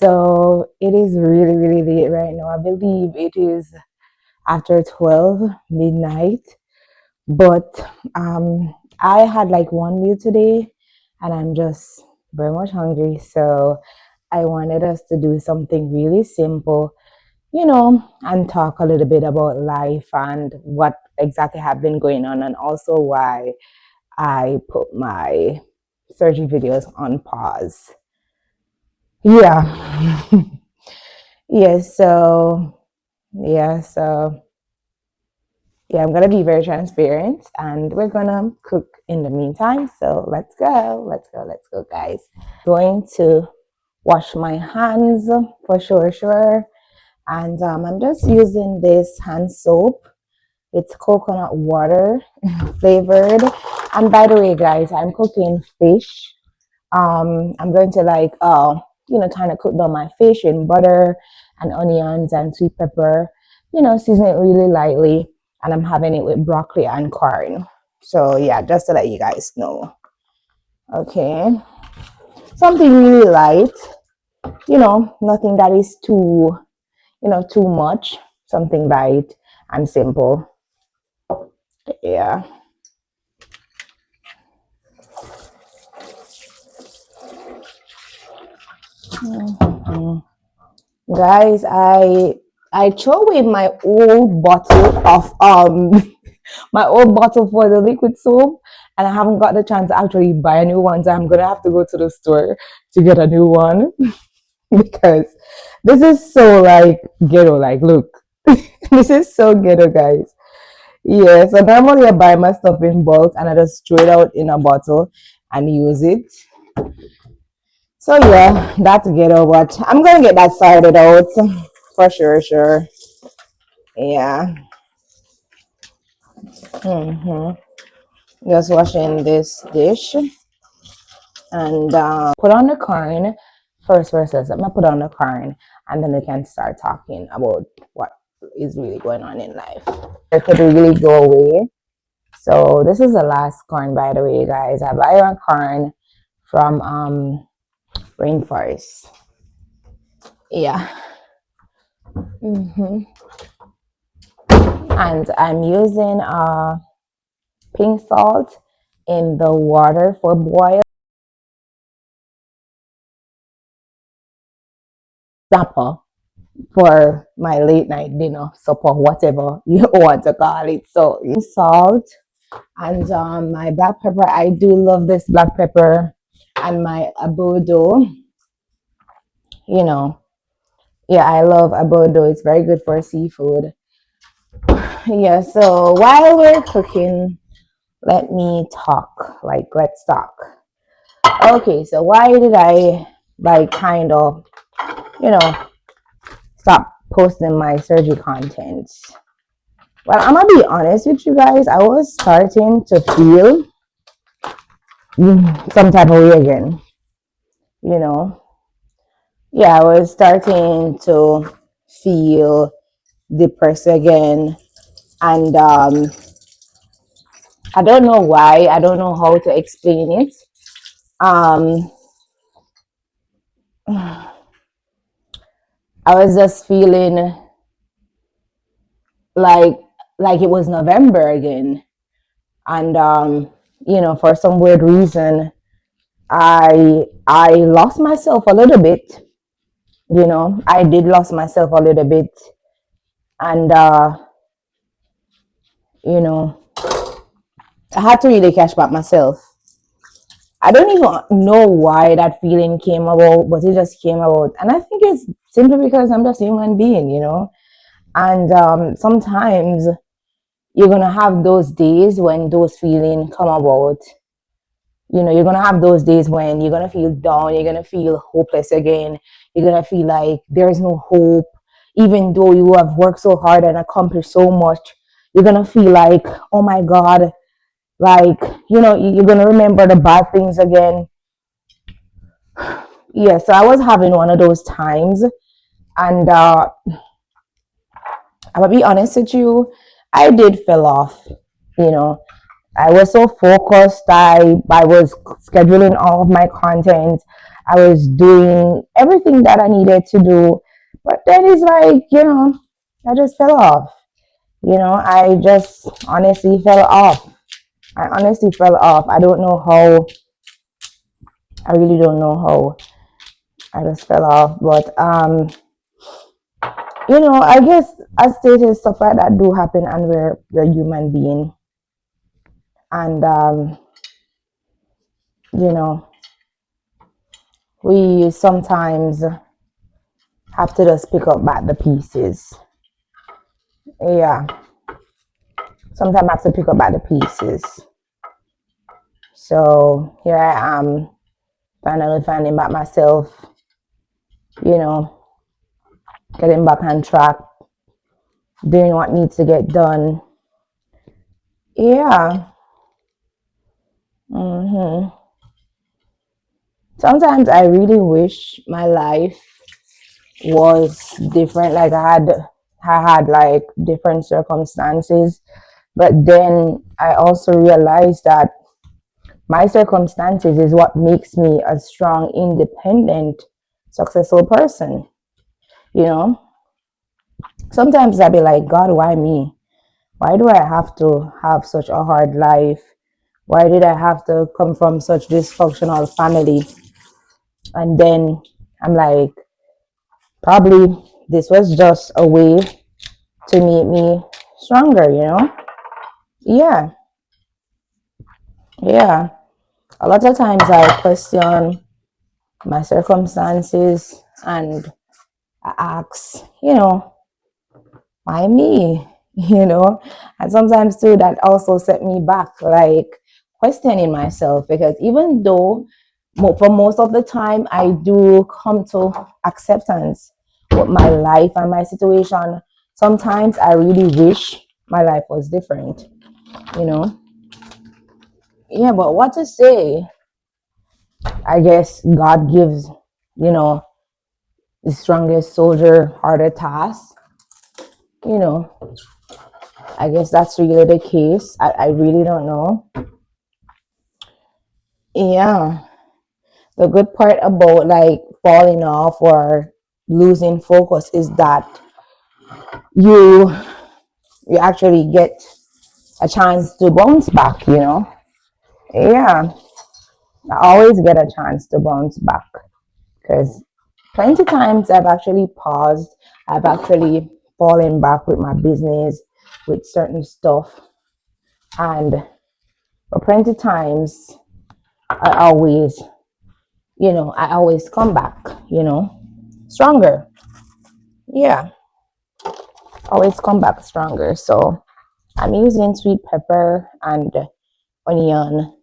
So it is really, really late right now. I believe it is after 12 midnight. But I had like one meal today and I'm just very much hungry. So I wanted us to do something really simple, and talk a little bit about life and what exactly have been going on, and also why I put my surgery videos on pause. Yeah. Yes, so yeah, I'm gonna be very transparent and we're gonna cook in the meantime. So let's go, guys. Going to wash my hands for sure. And I'm just using this hand soap. It's coconut water flavored. And by the way, guys, I'm cooking fish. I'm going to kind of cook down my fish in butter and onions and sweet pepper, season it really lightly. And I'm having it with broccoli and corn. So yeah, just to let you guys know. Okay. Something really light, nothing that is too much. Something light and simple. Yeah. Mhm. Guys, I throw away my old bottle of my old bottle for the liquid soap, and I haven't got the chance to actually buy a new one. So I'm gonna have to go to the store to get a new one because this is so like ghetto. Like, look, this is so ghetto, guys. Yeah. So normally I buy my stuff in bulk and I just throw it out in a bottle and use it. So yeah, that's ghetto, but I'm gonna get that sorted out for sure. Yeah. hmm Just washing this dish and put on the corn first. I'm gonna put on the corn and then we can start talking about what is really going on in life. It could really go away. So this is the last corn, by the way, guys. I buy a corn from Rainforest. Yeah. hmm And I'm using pink salt in the water for boil. Supper for my late night dinner, supper, whatever you want to call it. So salt and my black pepper. I do love this black pepper and my abodo. You know, yeah, I love abodo. It's very good for seafood. Yeah. So while we're cooking, let me talk. Like, let's talk. Okay. So why did I like kind of, you know, stop posting my surgery content? Well, I'm gonna be honest with you guys. I was starting to feel some type of way again. You know, yeah, I was starting to feel depressed again, and I don't know why. I don't know how to explain it. Um, I was just feeling like it was November again, and for some weird reason, I lost myself a little bit. I did lost myself a little bit, and you know, I had to really catch back myself. I don't even know why that feeling came about, but it just came about, and I think it's simply because I'm just a human being. And sometimes you're gonna have those days when those feelings come about. You're gonna have those days when you're gonna feel down, you're gonna feel hopeless again, you're gonna feel like there's no hope, even though you have worked so hard and accomplished so much. You're gonna feel like, oh my God, like, you're gonna remember the bad things again. Yeah, so I was having one of those times, and I'm gonna be honest with you, I did fell off. You know, I was so focused. I was scheduling all of my content. I was doing everything that I needed to do. But then it's like, I just fell off. I just honestly fell off. I honestly fell off. I don't know how. I really don't know how. I just fell off. But I guess as stated, stuff like that do happen, and we're human being, and you know, we sometimes have to just pick up back the pieces. Yeah, sometimes I have to pick up back the pieces. So here I am, finally finding back myself. You know, getting back on track, doing what needs to get done. Yeah. hmm Sometimes I really wish my life was different. Like I had like different circumstances, but then I also realized that my circumstances is what makes me a strong, independent, successful person. You know, sometimes I be like, God, why me? Why do I have to have such a hard life? Why did I have to come from such dysfunctional family? And then I'm like, probably this was just a way to make me stronger. Yeah, yeah. A lot of times I question my circumstances and I ask, why me? And sometimes too that also set me back, like questioning myself, because even though for most of the time I do come to acceptance with my life and my situation, sometimes I really wish my life was different, you know. Yeah, but what to say? I guess God gives, you know, the strongest soldier harder task. You know, I guess that's really the case. I really don't know. Yeah. The good part about like falling off or losing focus is that you you actually get a chance to bounce back. Yeah. I always get a chance to bounce back because plenty times I've actually paused. I've actually fallen back with my business, with certain stuff, and for plenty times I always, I always come back, stronger. Yeah, always come back stronger. So I'm using sweet pepper and onion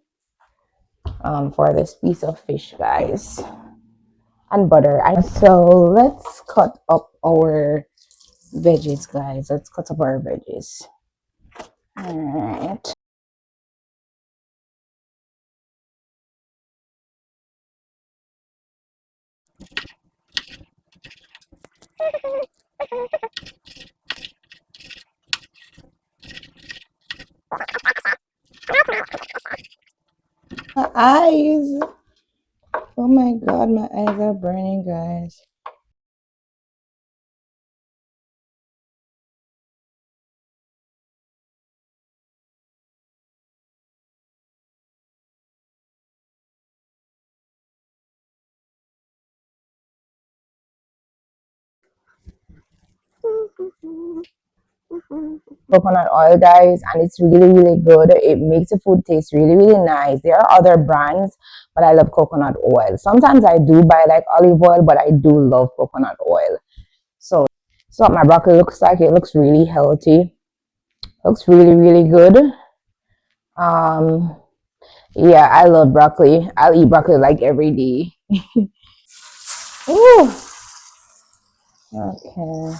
for this piece of fish, guys, and butter. So let's cut up our veggies, guys. Let's cut up our veggies. All right. My eyes. Oh my god, my eyes are burning, guys. Coconut oil, guys, and it's really, really good. It makes the food taste really, really nice. There are other brands, but I love coconut oil. Sometimes I do buy like olive oil, but I do love coconut oil. So, so what my broccoli looks like. It looks really healthy. Looks really, really good. Um, yeah, I love broccoli. I'll eat broccoli like every day. Ooh, okay.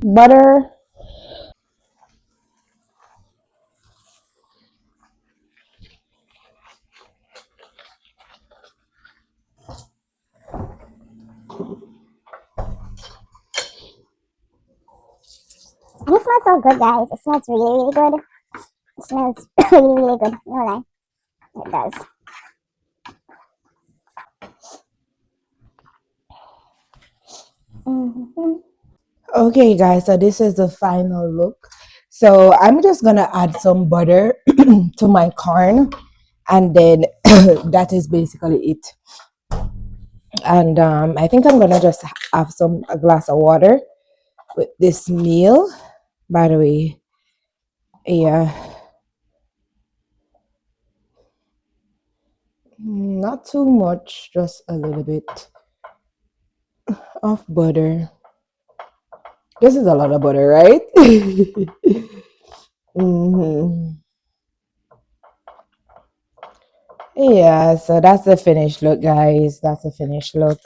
Butter. And it smells so good, guys. It smells really, really good. It smells really, really good. No lie. It does. Mm-hmm. Okay, guys, so this is the final look. So I'm just gonna add some butter to my corn, and then that is basically it. And I think I'm gonna just have a glass of water with this meal. By the way, yeah, not too much, just a little bit of butter. This is a lot of butter, right? hmm Yeah, so that's the finished look, guys. That's the finished look.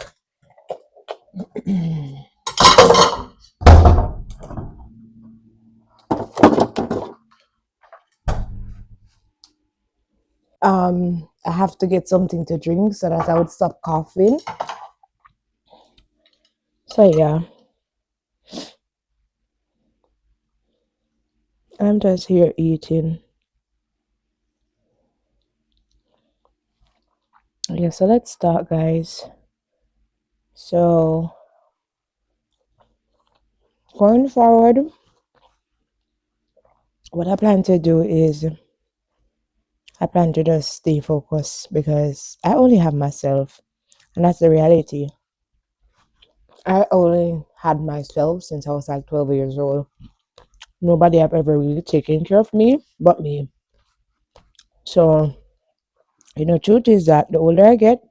I have to get something to drink so that I would stop coughing. So yeah, I'm just here eating. Yeah, so let's start, guys. So going forward, what I plan to do is I plan to just stay focused because I only have myself, and that's the reality. I only had myself since I was like 12 years old. Nobody have ever really taken care of me but me. So, truth is that the older I get,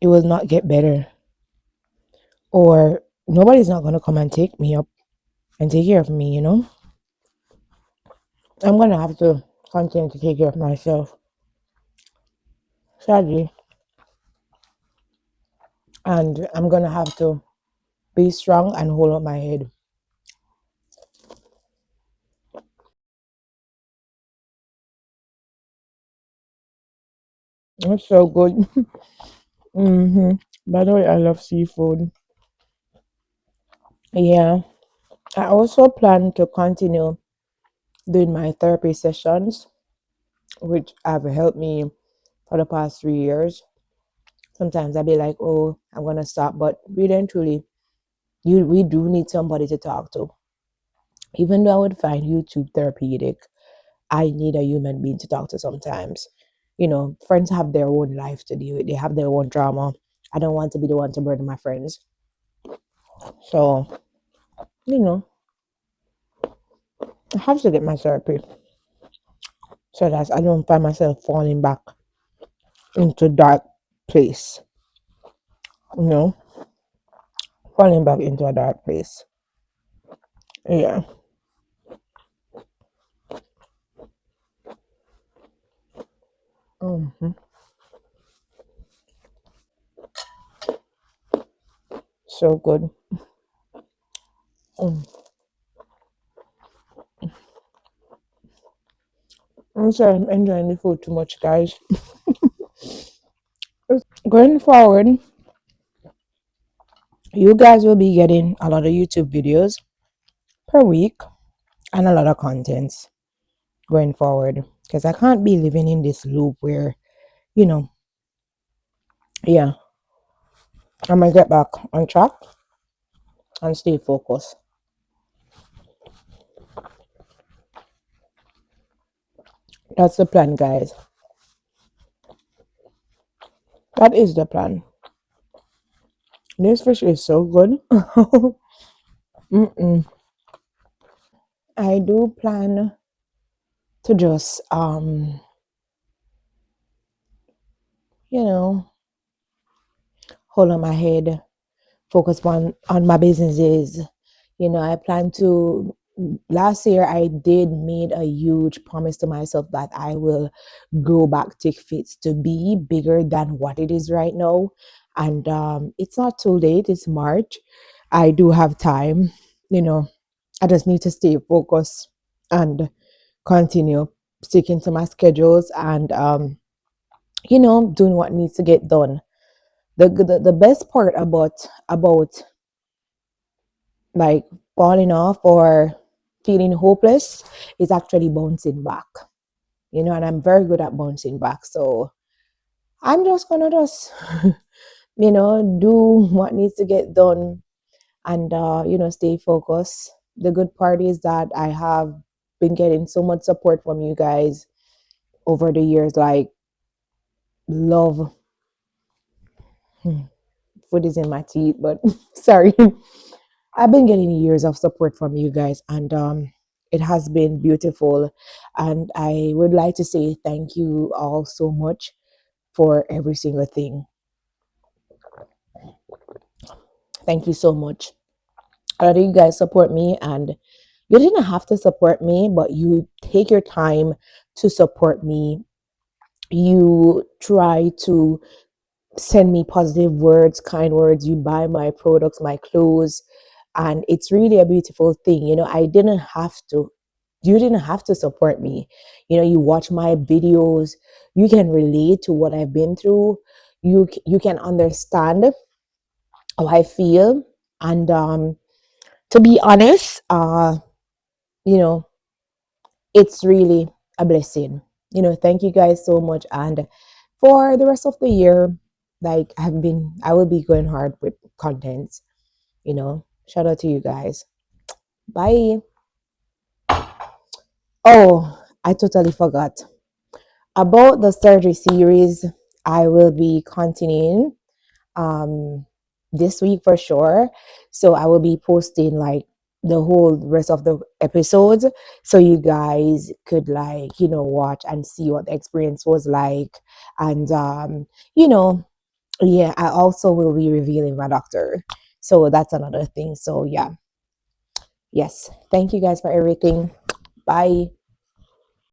it will not get better. Or nobody's not going to come and take me up and take care of me. I'm going to have to continue to take care of myself, sadly. And I'm going to have to be strong and hold up my head. It's so good. By the way, I love seafood. Yeah. I also plan to continue doing my therapy sessions, which have helped me for the past 3 years. Sometimes I'll be like, oh, I'm going to stop. But really and truly, we do need somebody to talk to. Even though I would find YouTube therapeutic, I need a human being to talk to sometimes. Friends have their own life to deal with, they have their own drama. I don't want to be the one to burden my friends. So, you know, I have to get my therapy so that I don't find myself falling back into dark place, you know, falling back into a dark place. Yeah. hmm So good. Mm. I'm sorry, I'm enjoying the food too much, guys. Going forward, you guys will be getting a lot of YouTube videos per week and a lot of contents going forward because I can't be living in this loop where, you know, yeah, I'm gonna get back on track and stay focused. That's the plan, guys. That is the plan. This fish is so good. Mm-mm. I do plan to just you know, hold on my head, focus on my businesses. I plan to last year I did made a huge promise to myself that I will grow back Tick Fits to be bigger than what it is right now. And it's not too late, it's March. I do have time, you know. I just need to stay focused and continue sticking to my schedules and doing what needs to get done. The best part about like falling off or feeling hopeless is actually bouncing back. And I'm very good at bouncing back. So I'm just gonna just do what needs to get done and stay focused. The good part is that I have been getting so much support from you guys over the years, like love. Food is in my teeth, but sorry. I've been getting years of support from you guys, and it has been beautiful. And I would like to say thank you all so much for every single thing. Thank you so much. A lot of you guys support me, and you didn't have to support me, but you take your time to support me. You try to send me positive words, kind words. You buy my products, my clothes, and it's really a beautiful thing. I didn't have to. You didn't have to support me. You watch my videos. You can relate to what I've been through. You can understand how I feel, and to be honest, you know, it's really a blessing. Thank you guys so much, and for the rest of the year, like I will be going hard with contents. Shout out to you guys. Bye. Oh, I totally forgot about the surgery series. I will be continuing um this week for sure. So I will be posting like the whole rest of the episodes so you guys could watch and see what the experience was like. And you know yeah, I also will be revealing my doctor, so that's another thing. So yeah, yes, thank you guys for everything. Bye.